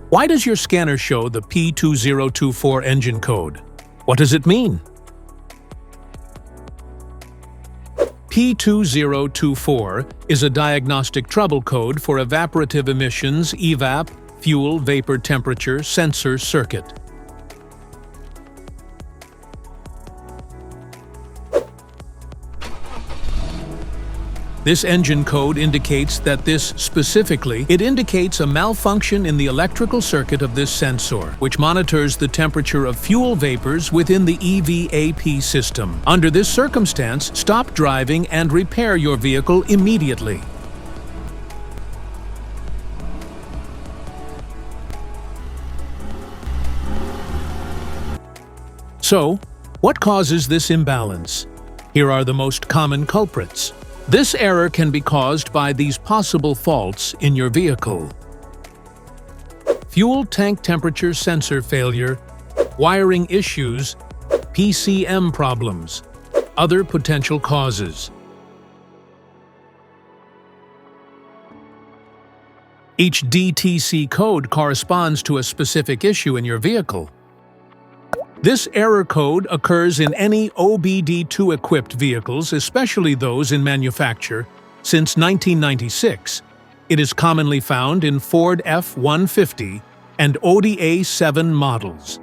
Why does your scanner show the P2024 engine code? What does it mean? P2024 is a diagnostic trouble code for evaporative emissions (EVAP) fuel vapor temperature sensor circuit. This engine code indicates that it indicates a malfunction in the electrical circuit of this sensor, which monitors the temperature of fuel vapors within the EVAP system. Under this circumstance, stop driving and repair your vehicle immediately. So, what causes this imbalance? Here are the most common culprits. This error can be caused by these possible faults in your vehicle: fuel tank temperature sensor failure, wiring issues, PCM problems. Other potential causes. Each DTC code corresponds to a specific issue in your vehicle. This error code occurs in any OBD2-equipped vehicles, especially those in manufacture, since 1996. It is commonly found in Ford F-150 and Audi A7 models.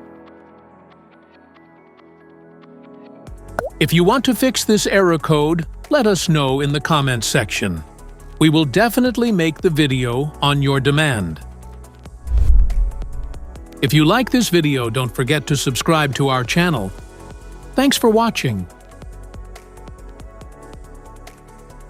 If you want to fix this error code, let us know in the comments section. We will definitely make the video on your demand. If you like this video, don't forget to subscribe to our channel. Thanks for watching.